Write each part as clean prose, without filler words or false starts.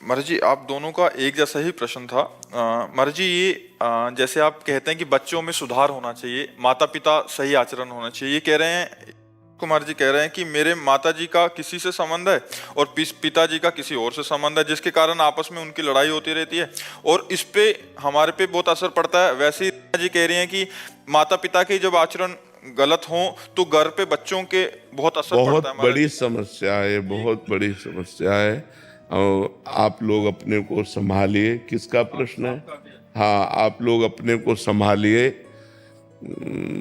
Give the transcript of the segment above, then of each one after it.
महाराज जी, आप दोनों का एक जैसा ही प्रश्न था। महाराज जी, ये जैसे आप कहते हैं कि बच्चों में सुधार होना चाहिए, माता पिता सही आचरण होना चाहिए, ये कह रहे हैं, कुमार जी कह रहे हैं कि मेरे माता जी का किसी से संबंध है और पिताजी का किसी और से संबंध है, जिसके कारण आपस में उनकी लड़ाई होती रहती है और इस पे हमारे पे बहुत असर पड़ता है। वैसे ही जी कह रही हैं कि माता पिता के जब आचरण गलत हो तो घर पे बच्चों के बहुत असर बहुत पड़ता है। बड़ी समस्या है, बहुत बड़ी समस्या है। और आप लोग अपने को संभालिए। किसका प्रश्न है? हाँ, आप लोग अपने को संभालिए।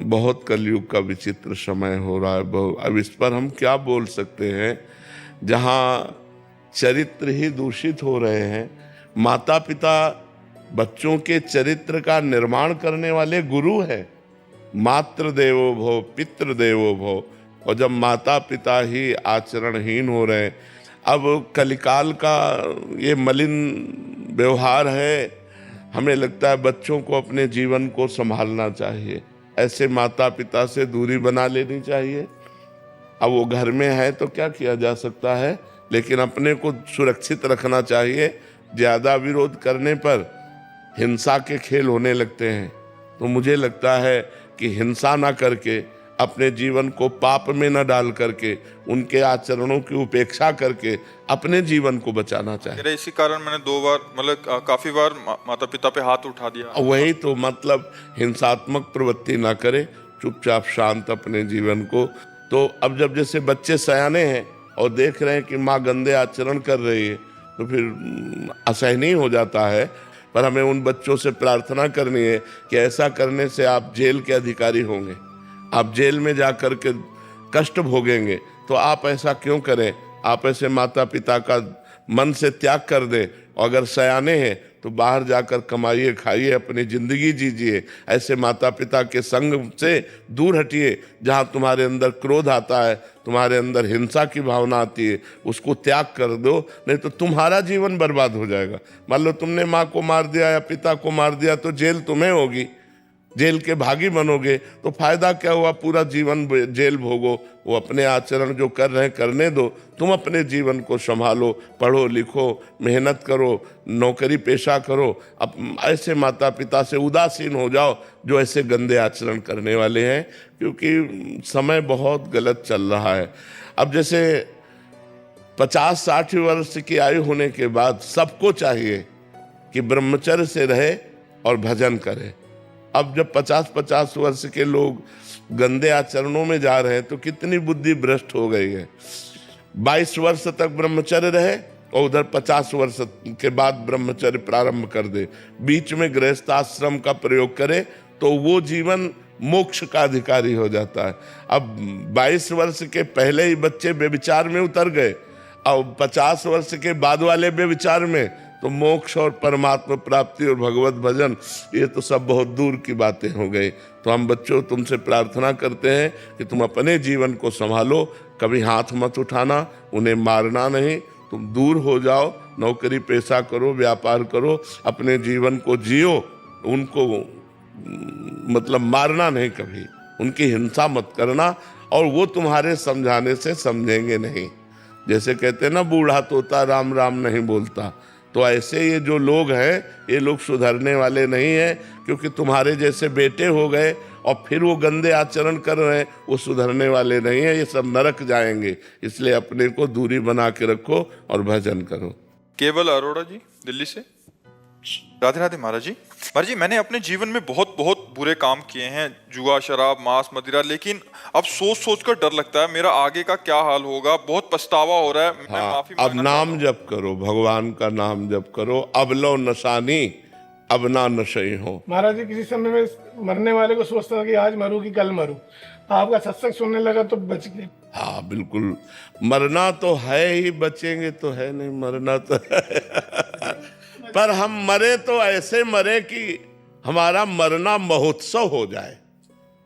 बहुत कलयुग का विचित्र समय हो रहा है। अब इस पर हम क्या बोल सकते हैं? जहाँ चरित्र ही दूषित हो रहे हैं। माता पिता बच्चों के चरित्र का निर्माण करने वाले गुरु हैं। मातृ देवो भव, पितृ देवो भव। और जब माता पिता ही आचरणहीन हो रहे हैं, अब कलिकाल का ये मलिन व्यवहार है। हमें लगता है बच्चों को अपने जीवन को संभालना चाहिए, ऐसे माता पिता से दूरी बना लेनी चाहिए। अब वो घर में है तो क्या किया जा सकता है, लेकिन अपने को सुरक्षित रखना चाहिए। ज़्यादा विरोध करने पर हिंसा के खेल होने लगते हैं। तो मुझे लगता है कि हिंसा ना करके, अपने जीवन को पाप में न डाल करके, उनके आचरणों की उपेक्षा करके अपने जीवन को बचाना चाहिए। इसी कारण मैंने 2 बार, मतलब काफी बार माता पिता पे हाथ उठा दिया। वही तो मतलब, हिंसात्मक प्रवृत्ति ना करे, चुपचाप शांत अपने जीवन को। तो अब जब जैसे बच्चे सयाने हैं और देख रहे हैं कि माँ गंदे आचरण कर रही है, तो फिर असहनीय हो जाता है। पर हमें उन बच्चों से प्रार्थना करनी है कि ऐसा करने से आप जेल के अधिकारी होंगे, आप जेल में जा कर के कष्ट भोगेंगे। तो आप ऐसा क्यों करें? आप ऐसे माता पिता का मन से त्याग कर दें। और अगर सयाने हैं तो बाहर जाकर कमाइए, खाइए, अपनी ज़िंदगी जीजिए। ऐसे माता पिता के संग से दूर हटिए। जहाँ तुम्हारे अंदर क्रोध आता है, तुम्हारे अंदर हिंसा की भावना आती है, उसको त्याग कर दो, नहीं तो तुम्हारा जीवन बर्बाद हो जाएगा। मान लो तुमने माँ को मार दिया या पिता को मार दिया, तो जेल तुम्हें होगी, जेल के भागी बनोगे। तो फायदा क्या हुआ? पूरा जीवन जेल भोगो। वो अपने आचरण जो कर रहे हैं करने दो, तुम अपने जीवन को संभालो, पढ़ो लिखो, मेहनत करो, नौकरी पेशा करो। अब ऐसे माता पिता से उदासीन हो जाओ जो ऐसे गंदे आचरण करने वाले हैं, क्योंकि समय बहुत गलत चल रहा है। अब जैसे 50-60 वर्ष की आयु होने के बाद सबको चाहिए कि ब्रह्मचर्य से रहे और भजन करे। अब जब 50-50 वर्ष के लोग गंदे आचरणों में जा रहे हैं तो कितनी बुद्धि भ्रष्ट हो गई है। 22 वर्ष तक ब्रह्मचर्य रहे और उधर 50 वर्ष के बाद ब्रह्मचर्य प्रारंभ कर दे, बीच में गृहस्थ आश्रम का प्रयोग करे, तो वो जीवन मोक्ष का अधिकारी हो जाता है। अब 22 वर्ष के पहले ही बच्चे व्यभिचार में उतर गए और 50 वर्ष के बाद वाले व्यभिचार में, तो मोक्ष और परमात्मा प्राप्ति और भगवत भजन, ये तो सब बहुत दूर की बातें हो गई। तो हम बच्चों तुमसे प्रार्थना करते हैं कि तुम अपने जीवन को संभालो, कभी हाथ मत उठाना, उन्हें मारना नहीं, तुम दूर हो जाओ, नौकरी पेशा करो, व्यापार करो, अपने जीवन को जियो। उनको मतलब मारना नहीं, कभी उनकी हिंसा मत करना, और वो तुम्हारे समझाने से समझेंगे नहीं। जैसे कहते हैं ना, बूढ़ा तोता राम राम नहीं बोलता। तो ऐसे ये जो लोग हैं, ये लोग सुधरने वाले नहीं हैं, क्योंकि तुम्हारे जैसे बेटे हो गए और फिर वो गंदे आचरण कर रहे हैं, वो सुधरने वाले नहीं हैं, ये सब नरक जाएंगे। इसलिए अपने को दूरी बना के रखो और भजन करो। केवल अरोड़ा जी, दिल्ली से। राधे राधे महाराज जी। महाराज जी, मैंने अपने जीवन में बहुत बहुत बुरे काम किए हैं, जुआ, शराब, मांस, मदिरा, लेकिन अब सोच सोच कर डर लगता है मेरा आगे का क्या हाल होगा। बहुत पछतावा हो रहा है। मैं माफी अब नाम जप करो, भगवान का नाम जप करो। अब लो नशानी, अब ना नशे हो। महाराज जी, किसी समय में मरने वाले को सोचता था कि आज मरूं कि कल मरूं, आपका सत्संग सुनने लगा तो बच गए। हाँ बिल्कुल, मरना तो है ही, बचेंगे तो है नहीं, मरना तो है। पर हम मरे तो ऐसे मरे कि हमारा मरना महोत्सव हो जाए,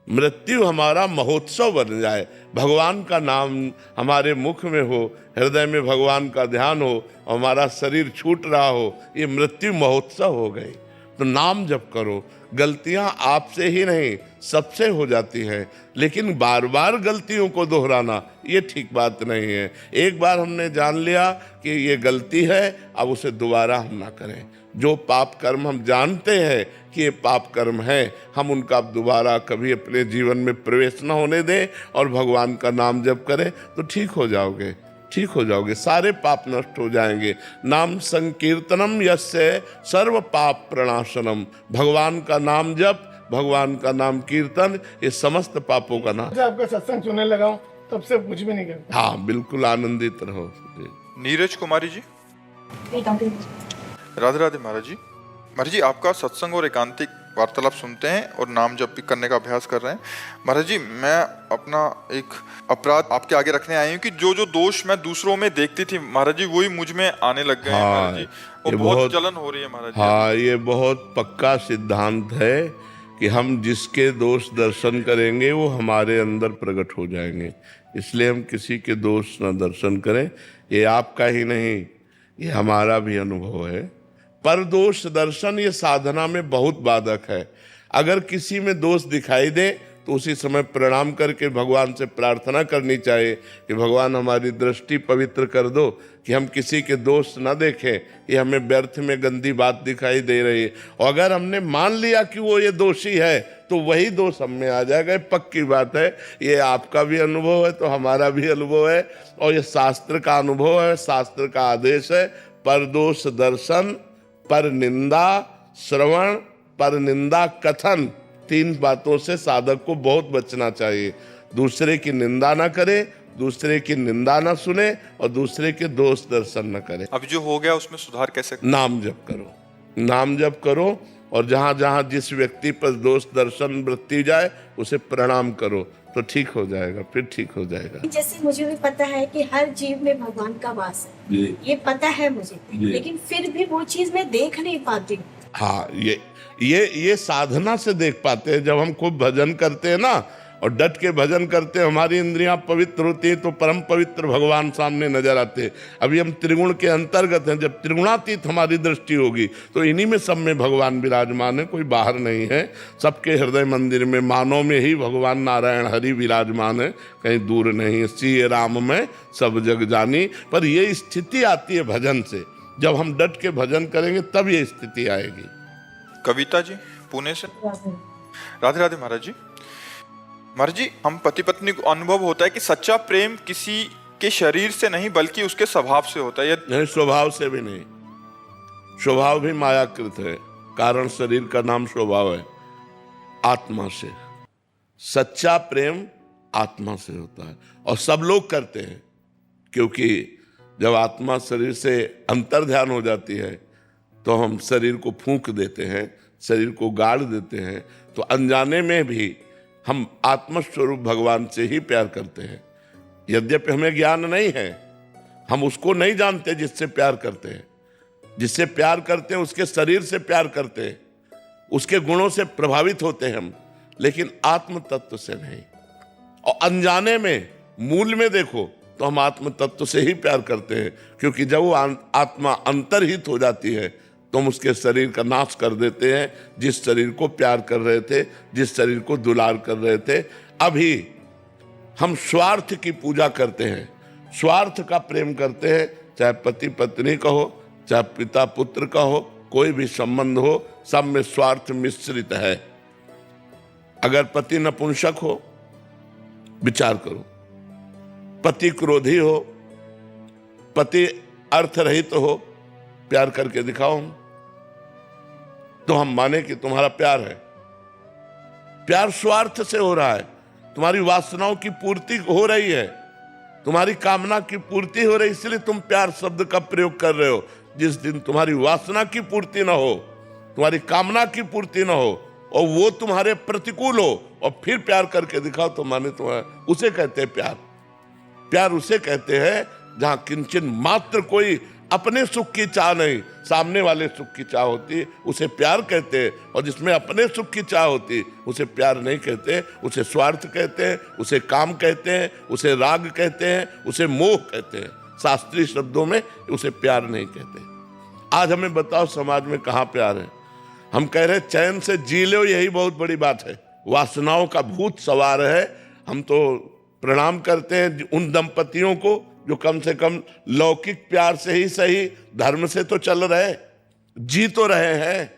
मृत्यु हमारा महोत्सव बन जाए। भगवान का नाम हमारे मुख में हो, हृदय में भगवान का ध्यान हो, और हमारा शरीर छूट रहा हो, ये मृत्यु महोत्सव हो गई। तो नाम जप करो। गलतियां आपसे ही नहीं सबसे हो जाती हैं, लेकिन बार बार गलतियों को दोहराना ये ठीक बात नहीं है। एक बार हमने जान लिया कि ये गलती है, अब उसे दोबारा हम ना करें। जो पाप कर्म हम जानते हैं कि ये पाप कर्म है, हम उनका अब दोबारा कभी अपने जीवन में प्रवेश न होने दें और भगवान का नाम जप करें तो ठीक हो जाओगे, ठीक हो जाओगे, सारे पाप नष्ट हो जाएंगे। नाम संकीर्तनम यस्य सर्व पाप प्रणाशनम। भगवान का नाम जप, भगवान का नाम कीर्तन, ये समस्त पापों का नाश। जब आपका सत्संग सुनने लगा हूं तब से कुछ भी नहीं करता। हाँ, बिल्कुल आनंदित रहो जी। नीरज कुमारी जी। राधे राधे महाराज जी। महाराज जी, आपका सत्संग और एकांतिक वार्तालाप सुनते हैं और नाम जप भी करने का अभ्यास कर रहे हैं। महाराज जी, मैं अपना एक अपराध आपके आगे रखने आई हूँ कि जो जो दोष मैं दूसरों में देखती थी महाराज जी, वही मुझ में आने लग गए हैं महाराज जी। और बहुत जलन हो रही है महाराज जी। हाँ, ये बहुत पक्का सिद्धांत है कि हम जिसके दोष दर्शन करेंगे वो हमारे अंदर प्रकट हो जाएंगे। इसलिए हम किसी के दोष न दर्शन करें। ये आपका ही नहीं, ये हमारा भी अनुभव है। पर दोष दर्शन ये साधना में बहुत बाधक है। अगर किसी में दोष दिखाई दे तो उसी समय प्रणाम करके भगवान से प्रार्थना करनी चाहिए कि भगवान हमारी दृष्टि पवित्र कर दो, कि हम किसी के दोष न देखें, ये हमें व्यर्थ में गंदी बात दिखाई दे रही है। और अगर हमने मान लिया कि वो ये दोषी है तो वही दोष हम में आ जाएगा। पक्की बात है, ये आपका भी अनुभव है तो हमारा भी अनुभव है, और ये शास्त्र का अनुभव है, शास्त्र का आदेश है। पर दोष दर्शन, पर निंदा श्रवण, पर निंदा कथन, तीन बातों से साधक को बहुत बचना चाहिए। दूसरे की निंदा ना करे, दूसरे की निंदा ना सुने और दूसरे के दोष दर्शन न करे। अब जो हो गया उसमें सुधार कैसे? नाम जप करो, नाम जप करो, और जहां जहां जिस व्यक्ति पर दोष दर्शन वृत्ति जाए उसे प्रणाम करो तो ठीक हो जाएगा, फिर ठीक हो जाएगा। जैसे मुझे भी पता है कि हर जीव में भगवान का वास है, ये पता है मुझे, लेकिन फिर भी वो चीज मैं देख नहीं पाती हूँ। हाँ, ये साधना से देख पाते हैं। जब हम खूब भजन करते हैं ना और डट के भजन करते हैं, हमारी इंद्रियां पवित्र होती हैं तो परम पवित्र भगवान सामने नजर आते हैं। अभी हम त्रिगुण के अंतर्गत हैं। जब त्रिगुणातीत हमारी दृष्टि होगी तो इन्हीं में सब में भगवान विराजमान है, कोई बाहर नहीं है। सबके हृदय मंदिर में, मानव में ही भगवान नारायण हरि विराजमान है, कहीं दूर नहीं। सिय राम में सब जग जानी। पर ये स्थिति आती है भजन से। जब हम डट के भजन करेंगे तब ये स्थिति आएगी। कविता जी पुणे से। राधे राधे महाराज जी। महाराज जी, हम पति पत्नी को अनुभव होता है कि सच्चा प्रेम किसी के शरीर से नहीं बल्कि उसके स्वभाव से होता है। नहीं, स्वभाव से भी नहीं। स्वभाव भी मायाकृत है, कारण शरीर का नाम स्वभाव है। आत्मा से सच्चा प्रेम आत्मा से होता है और सब लोग करते हैं, क्योंकि जब आत्मा शरीर से अंतर ध्यान हो जाती है तो हम शरीर को फूंक देते हैं, शरीर को गाड़ देते हैं। तो अनजाने में भी हम आत्मस्वरूप भगवान से ही प्यार करते हैं। यद्यपि हमें ज्ञान नहीं है, हम उसको नहीं जानते जिससे प्यार करते हैं। जिससे प्यार करते हैं उसके शरीर से प्यार करते हैं, उसके गुणों से प्रभावित होते हैं हम, लेकिन आत्म तत्व से नहीं। और अनजाने में, मूल में देखो तो हम आत्म तत्व से ही प्यार करते हैं, क्योंकि जब वो आत्मा अंतर्हित हो जाती है तो हम उसके शरीर का नाश कर देते हैं। जिस शरीर को प्यार कर रहे थे, जिस शरीर को दुलार कर रहे थे। अभी हम स्वार्थ की पूजा करते हैं, स्वार्थ का प्रेम करते हैं। चाहे पति पत्नी का हो, चाहे पिता पुत्र का हो, कोई भी संबंध हो, सब में स्वार्थ मिश्रित है। अगर पति नपुंसक हो, विचार करो। पति क्रोधी हो, पति अर्थ रहित हो, प्यार करके दिखाओ तो हम माने कि तुम्हारा प्यार है। प्यार स्वार्थ से हो रहा है, तुम्हारी वासनाओं की पूर्ति हो रही है, तुम्हारी कामना की पूर्ति हो रही, इसलिए तुम प्यार शब्द का प्रयोग कर रहे हो। जिस दिन तुम्हारी वासना की पूर्ति ना हो, तुम्हारी कामना की पूर्ति ना हो और वो तुम्हारे प्रतिकूल हो और फिर प्यार करके दिखाओ तो माने तुम्हारा, उसे कहते हैं प्यार। प्यार उसे कहते हैं जहां किंचन मात्र कोई अपने सुख की चाह नहीं, सामने वाले सुख की चाह होती है, उसे प्यार कहते हैं। और जिसमें अपने सुख की चाह होती है उसे प्यार नहीं कहते, उसे स्वार्थ कहते हैं, उसे काम कहते हैं, उसे राग कहते हैं, उसे मोह कहते हैं। शास्त्रीय शब्दों में उसे प्यार नहीं कहते। आज हमें बताओ समाज में कहाँ प्यार है? हम कह रहे चैन से जी लो, यही बहुत बड़ी बात है। वासनाओं का भूत सवार है। हम तो प्रणाम करते हैं उन दंपतियों को जो कम से कम लौकिक प्यार से ही सही धर्म से तो चल रहे, जी तो रहे हैं।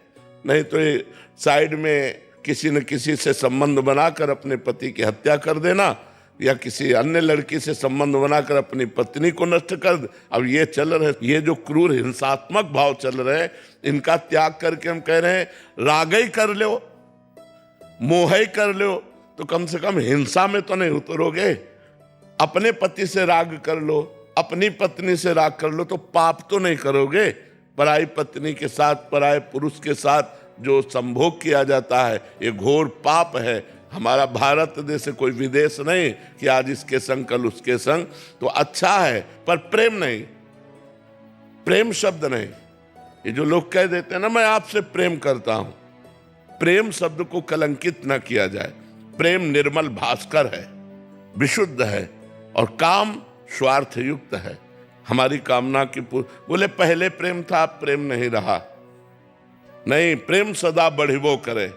नहीं तो ये साइड में किसी न किसी से संबंध बनाकर अपने पति की हत्या कर देना, या किसी अन्य लड़की से संबंध बनाकर अपनी पत्नी को नष्ट कर दे। अब ये चल रहे, ये जो क्रूर हिंसात्मक भाव चल रहे हैं, इनका त्याग करके हम कह रहे हैं राग ही कर लो, मोह ही कर लो, तो कम से कम हिंसा में तो नहीं उतरोगे। अपने पति से राग कर लो, अपनी पत्नी से राग कर लो, तो पाप तो नहीं करोगे। पराई पत्नी के साथ, पराए पुरुष के साथ जो संभोग किया जाता है, ये घोर पाप है। हमारा भारत देश कोई विदेश नहीं कि आज इसके संग कल उसके संग। तो अच्छा है, पर प्रेम नहीं, प्रेम शब्द नहीं। ये जो लोग कह देते हैं ना, मैं आपसे प्रेम करता हूं, प्रेम शब्द को कलंकित न किया जाए। प्रेम निर्मल भास्कर है, विशुद्ध है, और काम स्वार्थ युक्त है। हमारी कामना की बोले पहले प्रेम था, अब प्रेम नहीं रहा। नहीं, प्रेम सदा बढ़िबो करे,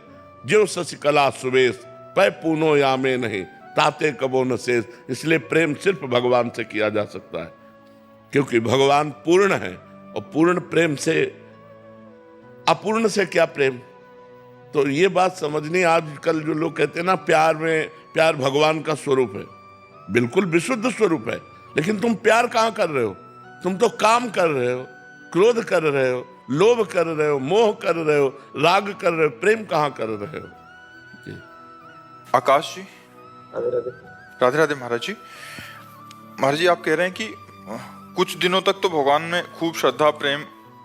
जो शशिकला सुवेश पै पूनो यामे नहीं, ताते कबो न शेष। इसलिए प्रेम सिर्फ भगवान से किया जा सकता है, क्योंकि भगवान पूर्ण है, और पूर्ण प्रेम से अपूर्ण से क्या प्रेम। तो ये बात समझनी। आजकल जो लोग कहते हैं ना प्यार भगवान का स्वरूप है, बिल्कुल विशुद्ध स्वरूप है, लेकिन तुम प्यार कहाँ कर रहे हो? तुम तो काम कर रहे हो, क्रोध कर रहे हो, लोभ कर रहे हो, मोह कर रहे हो, राग कर रहे हो, प्रेम कहाँ कर रहे हो? आकाश जी, राधे राधे महाराज जी। महाराज जी, आप कह रहे हैं कि कुछ दिनों तक तो भगवान में खूब श्रद्धा प्रेम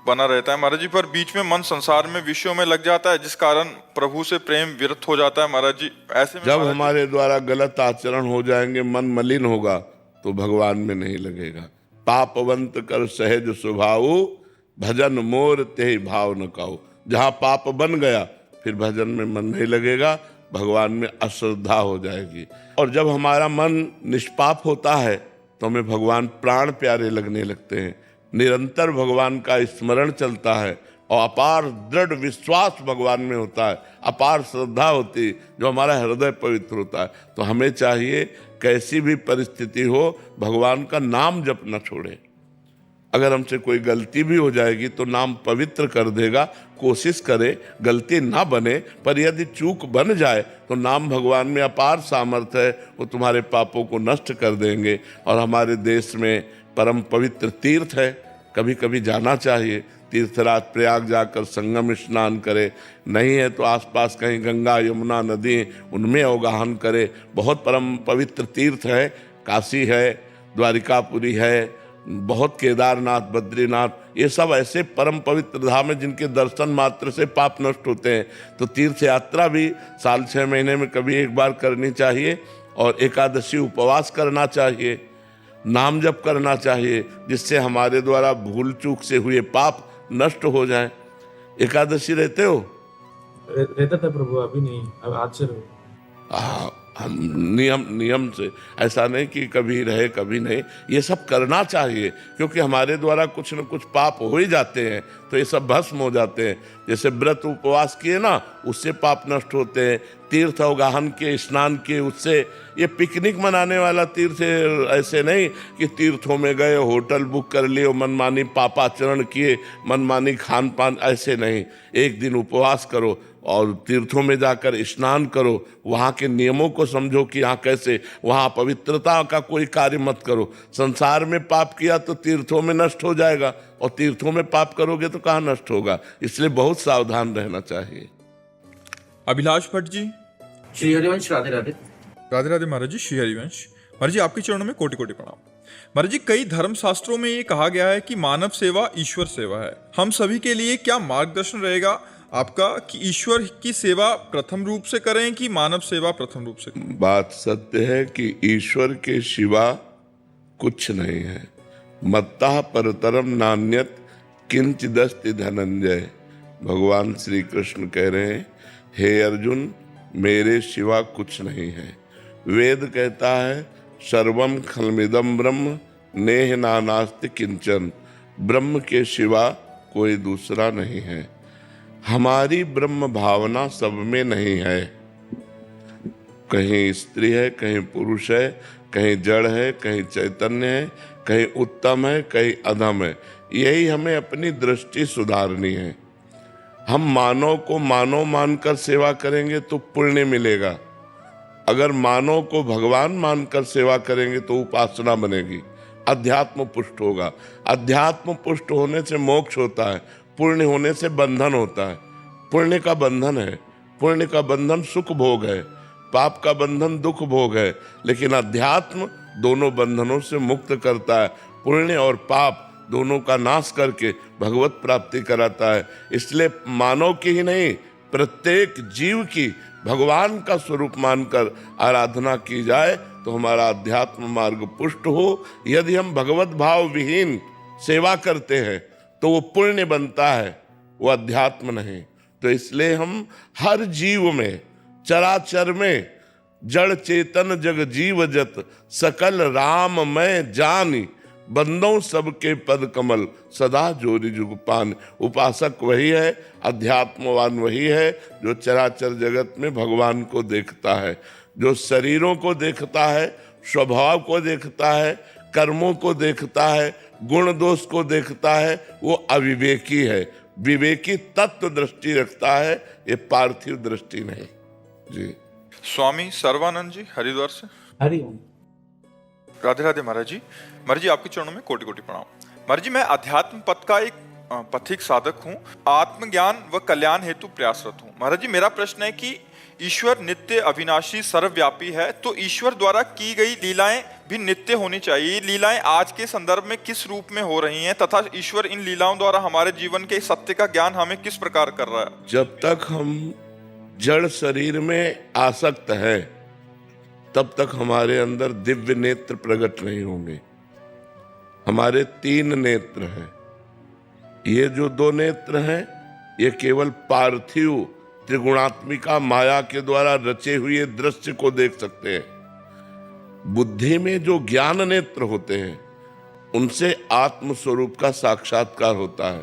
बना रहता है महाराज जी, पर बीच में मन संसार में विषयों में लग जाता है, जिस कारण प्रभु से प्रेम विरत हो जाता है महाराज जी। ऐसे में जब हमारे द्वारा गलत आचरण हो जाएंगे, मन मलिन होगा, तो भगवान में नहीं लगेगा। पापवंत कर सहज स्वभाव, भजन मोर ते भाव न काऊ। जहां पाप बन गया, फिर भजन में मन नहीं लगेगा, भगवान में अश्रद्धा हो जाएगी। और जब हमारा मन निष्पाप होता है, तो हमें भगवान प्राण प्यारे लगने लगते हैं। निरंतर भगवान का स्मरण चलता है, और अपार दृढ़ विश्वास भगवान में होता है, अपार श्रद्धा होती, जो हमारा हृदय पवित्र होता है। तो हमें चाहिए कैसी भी परिस्थिति हो, भगवान का नाम जप न छोड़े। अगर हमसे कोई गलती भी हो जाएगी तो नाम पवित्र कर देगा। कोशिश करे गलती ना बने, पर यदि चूक बन जाए तो नाम भगवान में अपार सामर्थ्य है, वो तुम्हारे पापों को नष्ट कर देंगे। और हमारे देश में परम पवित्र तीर्थ है, कभी कभी जाना चाहिए। तीर्थराज प्रयाग जाकर संगम स्नान करे, नहीं है तो आसपास कहीं गंगा यमुना नदी, उनमें अवगाहन करे। बहुत परम पवित्र तीर्थ है, काशी है, द्वारिकापुरी है, बहुत केदारनाथ, बद्रीनाथ, ये सब ऐसे परम पवित्र धाम है जिनके दर्शन मात्र से पाप नष्ट होते हैं। तो तीर्थ यात्रा भी साल 6 महीने में कभी एक बार करनी चाहिए, और एकादशी उपवास करना चाहिए, नाम जप करना चाहिए, जिससे हमारे द्वारा भूल चूक से हुए पाप नष्ट हो जाएं। एकादशी रहते हो? रहता था प्रभु, अभी नहीं, अब आज से रहो। हम नियम से, ऐसा नहीं कि कभी रहे कभी नहीं, ये सब करना चाहिए, क्योंकि हमारे द्वारा कुछ न कुछ पाप हो ही जाते हैं, तो ये सब भस्म हो जाते हैं। जैसे व्रत उपवास किए ना, उससे पाप नष्ट होते हैं। तीर्थ अवगाहन के, स्नान किए, उससे। ये पिकनिक मनाने वाला तीर्थ ऐसे नहीं कि तीर्थों में गए, होटल बुक कर लिए, मनमानी पापाचरण किए, मनमानी खान पान, ऐसे नहीं। एक दिन उपवास करो और तीर्थों में जाकर स्नान करो, वहाँ के नियमों को समझो कि यहाँ कैसे, वहाँ पवित्रता का कोई कार्य मत करो। संसार में पाप किया तो तीर्थों में नष्ट हो जाएगा, और तीर्थों में पाप करोगे तो कहाँ नष्ट होगा। इसलिए बहुत सावधान रहना चाहिए। अभिलाष भट्ट जी, श्री हरिवंश, राधे राधे। राधे राधे महाराज जी। श्री हरिवंश महाराज जी, आपके चरणों में कोटि कोटि प्रणाम। महाराज जी, कई धर्म शास्त्रों में ये कहा गया है कि मानव सेवा ईश्वर सेवा है। हम सभी के लिए क्या मार्गदर्शन रहेगा आपका कि ईश्वर की सेवा प्रथम रूप से करें कि मानव सेवा प्रथम रूप से करें? बात सत्य है कि ईश्वर के सिवा कुछ नहीं है। मत्तः परतरम नान्यत किंचिदस्ति धनंजय। भगवान श्री कृष्ण कह रहे हैं, हे अर्जुन, मेरे सिवा कुछ नहीं है। वेद कहता है, सर्वम खलमिदम ब्रह्म नेह नानास्ति किंचन। ब्रह्म के सिवा कोई दूसरा नहीं है। हमारी ब्रह्म भावना सब में नहीं है। कहीं स्त्री है, कहीं पुरुष है, कहीं जड़ है, कहीं चैतन्य है, कहीं उत्तम है, कहीं अधम है। यही हमें अपनी दृष्टि सुधारनी है। हम मानव को मानव मानकर सेवा करेंगे तो पुण्य मिलेगा। अगर मानव को भगवान मानकर सेवा करेंगे तो उपासना बनेगी, अध्यात्म पुष्ट होगा। अध्यात्म पुष्ट होने से मोक्ष होता है, पुण्य होने से बंधन होता है। पुण्य का बंधन है, पुण्य का बंधन सुख भोग है, पाप का बंधन दुख भोग है। लेकिन अध्यात्म दोनों बंधनों से मुक्त करता है, पुण्य और पाप दोनों का नाश करके भगवत प्राप्ति कराता है। इसलिए मानव की ही नहीं, प्रत्येक जीव की भगवान का स्वरूप मानकर आराधना की जाए तो हमारा अध्यात्म मार्ग पुष्ट हो। यदि हम भगवत भाव विहीन सेवा करते हैं तो वो पुण्य बनता है, वो अध्यात्म नहीं। तो इसलिए हम हर जीव में, चराचर में, जड़ चेतन जग जीव जत सकल राम मैं जानी, बंदों सबके पद कमल सदा जोरी जुग पान। उपासक वही है, अध्यात्मवान वही है जो चराचर जगत में भगवान को देखता है। जो शरीरों को देखता है, स्वभाव को देखता है, कर्मों को देखता है, गुण दोष को देखता है, वो अविवेकी है। विवेकी तत्व दृष्टि रखता है, ये पार्थिव दृष्टि नहीं। जी। स्वामी सर्वानंद जी हरिद्वार से। हरिओम। राधे राधे महाराज जी। महाराज जी आपके चरणों में कोटि कोटि प्रणाम। महाराज जी मैं अध्यात्म पथ का एक पथिक साधक हूँ, आत्मज्ञान व कल्याण हेतु प्रयासरत हूँ। महाराज जी मेरा प्रश्न है कि ईश्वर नित्य अविनाशी सर्वव्यापी है, तो ईश्वर द्वारा की गई लीलाएं भी नित्य होनी चाहिए। लीलाएं आज के संदर्भ में किस रूप में हो रही हैं तथा ईश्वर इन लीलाओं द्वारा हमारे जीवन के सत्य का ज्ञान हमें किस प्रकार कर रहा है? जब तक हम जड़ शरीर में आसक्त है तब तक हमारे अंदर दिव्य नेत्र प्रकट नहीं होंगे। हमारे 3 नेत्र हैं। ये जो 2 नेत्र हैं ये केवल पार्थिव त्रिगुणात्मिका माया के द्वारा रचे हुए दृश्य को देख सकते हैं। बुद्धि में जो ज्ञान नेत्र होते हैं उनसे आत्म स्वरूप का साक्षात्कार होता है,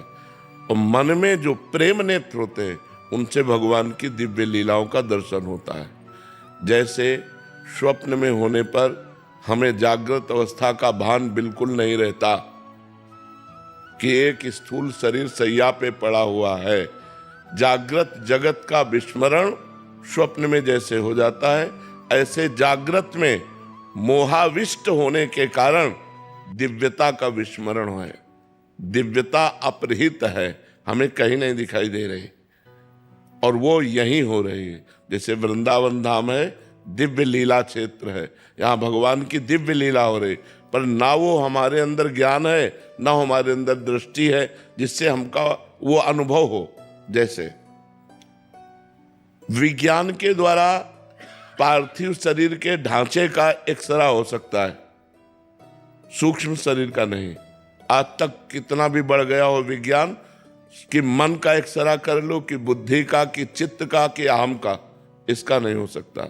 और मन में जो प्रेम नेत्र होते हैं उनसे भगवान की दिव्य लीलाओं का दर्शन होता है। जैसे स्वप्न में होने पर हमें जागृत अवस्था का भान बिल्कुल नहीं रहता कि एक स्थूल शरीर सैया पे पड़ा हुआ है। जागृत जगत का विस्मरण स्वप्न में जैसे हो जाता है, ऐसे जागृत में मोहाविष्ट होने के कारण दिव्यता का विस्मरण है। दिव्यता अपरिहित है, हमें कहीं नहीं दिखाई दे रही, और वो यहीं हो रही है। जैसे वृंदावन धाम है, दिव्य लीला क्षेत्र है, यहाँ भगवान की दिव्य लीला हो रही, पर ना वो हमारे अंदर ज्ञान है, ना हमारे अंदर दृष्टि है जिससे हमका वो अनुभव हो। जैसे विज्ञान के द्वारा पार्थिव शरीर के ढांचे का एक्सरा हो सकता है, सूक्ष्म शरीर का नहीं। आज तक कितना भी बढ़ गया हो विज्ञान, कि मन का एक्सरा कर लो, कि बुद्धि का, कि चित्त का, कि अहम का, इसका नहीं हो सकता।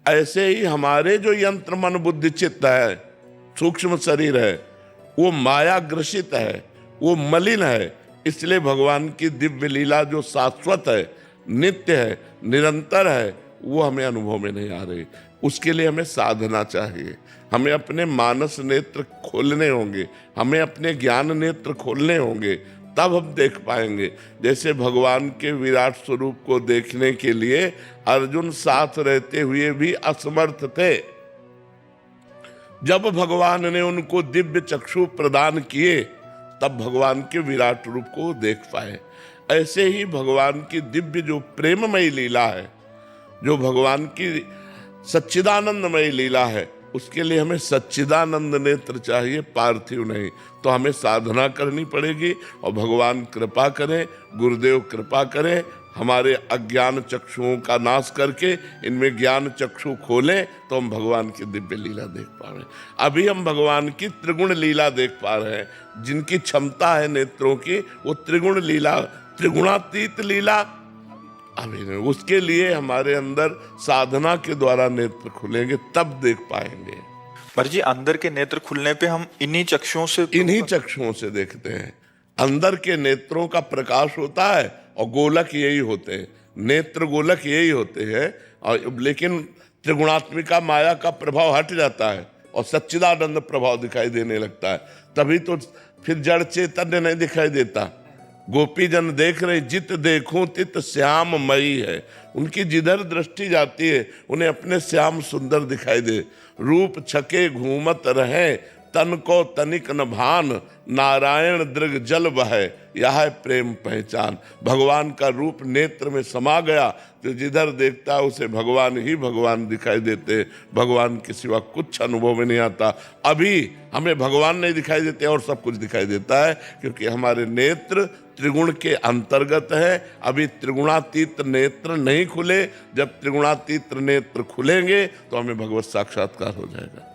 ऐसे ही हमारे जो यंत्र मन बुद्धि चित्त है, सूक्ष्म शरीर है, वो माया ग्रसित है, वो मलिन है। इसलिए भगवान की दिव्य लीला जो शाश्वत है, नित्य है, निरंतर है, वो हमें अनुभव में नहीं आ रही। उसके लिए हमें साधना चाहिए, हमें अपने मानस नेत्र खोलने होंगे, हमें अपने ज्ञान नेत्र खोलने होंगे, तब हम देख पाएंगे। जैसे भगवान के विराट स्वरूप को देखने के लिए अर्जुन साथ रहते हुए भी असमर्थ थे। जब भगवान ने उनको दिव्य चक्षु प्रदान किए तब भगवान के विराट रूप को देख पाए। ऐसे ही भगवान की दिव्य जो प्रेममयी लीला है, जो भगवान की सच्चिदानंदमयी लीला है, उसके लिए हमें सच्चिदानंद नेत्र चाहिए, पार्थिव नहीं। तो हमें साधना करनी पड़ेगी, और भगवान कृपा करें, गुरुदेव कृपा करें, हमारे अज्ञान चक्षुओं का नाश करके इनमें ज्ञान चक्षु खोलें तो हम भगवान की दिव्य लीला देख पा रहे हैं। अभी हम भगवान की त्रिगुण लीला देख पा रहे हैं। जिनकी क्षमता है नेत्रों की, वो त्रिगुण लीला, त्रिगुणातीत लीला अभी नहीं। उसके लिए हमारे अंदर साधना के द्वारा नेत्र खुलेंगे, तब देख पाएंगे। पर जी अंदर के नेत्र खुलने पे हम इन्हीं चक्षुओं से देखते हैं। अंदर के नेत्रों का प्रकाश होता है और गोलक यही होते हैं, नेत्र गोलक यही होते हैं। और लेकिन त्रिगुणात्मिका माया का प्रभाव हट जाता है और सच्चिदानंद प्रभाव दिखाई देने लगता है, तभी तो फिर जड़ चैतन्य नहीं दिखाई देता। गोपी जन देख रहे, जित देखूं तित श्याम मई है। उनकी जिधर दृष्टि जाती है उन्हें अपने श्याम सुंदर दिखाई दे। रूप छके घूमत रहे, तन को तनिक न भान, नारायण दृग जल बहे, यह है प्रेम पहचान। भगवान का रूप नेत्र में समा गया तो जिधर देखता है उसे भगवान ही भगवान दिखाई देते, भगवान के सिवा कुछ अनुभव में नहीं आता। अभी हमें भगवान नहीं दिखाई देते और सब कुछ दिखाई देता है, क्योंकि हमारे नेत्र त्रिगुण के अंतर्गत है। अभी त्रिगुणातीत नेत्र नहीं खुले, जब त्रिगुणातीत नेत्र खुलेंगे तो हमें भगवत साक्षात्कार हो जाएगा।